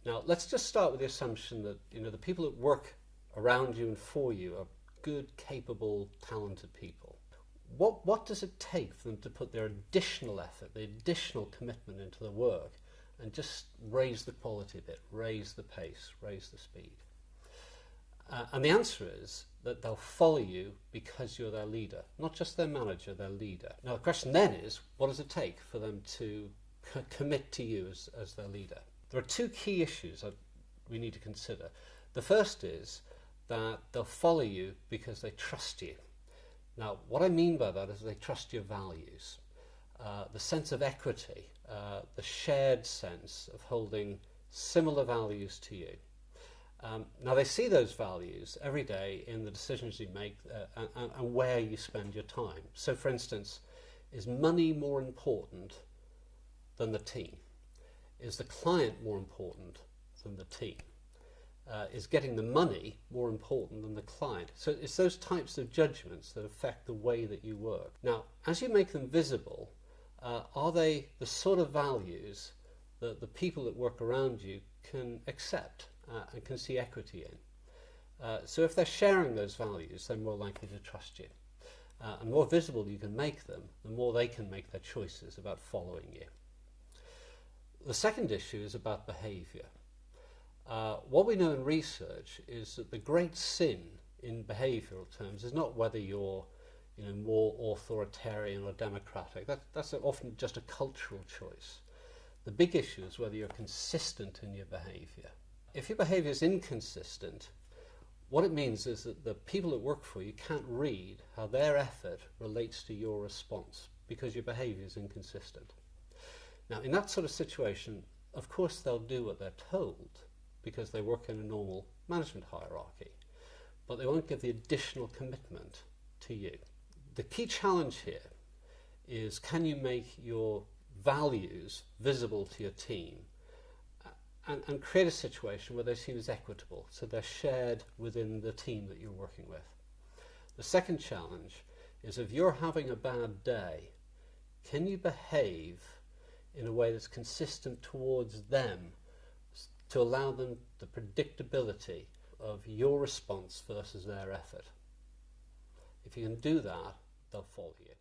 Now, let's just start with the assumption that the people that work around you and for you are good, capable, talented people. What does it take for them to put their additional effort, the additional commitment into the work and just raise the quality a bit, raise the pace, raise the speed? And the answer is that they'll follow you because you're their leader, not just their manager, their leader. Now, the question then is, what does it take for them to commit to you as their leader? There are two key issues that we need to consider. The first is that they'll follow you because they trust you. Now, what I mean by that is they trust your values, the sense of equity, the shared sense of holding similar values to you. Now, they see those values every day in the decisions you make and where you spend your time. So, for instance, is money more important than the team? Is the client more important than the team? Is getting the money more important than the client? So it's those types of judgments that affect the way that you work. Now, as you make them visible, are they the sort of values that the people that work around you can accept and can see equity in? So if they're sharing those values, they're more likely to trust you. And the more visible you can make them, the more they can make their choices about following you. The second issue is about behaviour. What we know in research is that the great sin in behavioural terms is not whether you're more authoritarian or democratic. That's often just a cultural choice. The big issue is whether you're consistent in your behaviour. If your behaviour is inconsistent, what it means is that the people that work for you can't read how their effort relates to your response because your behaviour is inconsistent. Now, in that sort of situation, of course they'll do what they're told because they work in a normal management hierarchy, but they won't give the additional commitment to you. The key challenge here is, can you make your values visible to your team and create a situation where they're seen as equitable, so they're shared within the team that you're working with. The second challenge is, if you're having a bad day, can you behave in a way that's consistent towards them to allow them the predictability of your response versus their effort? If you can do that, they'll follow you.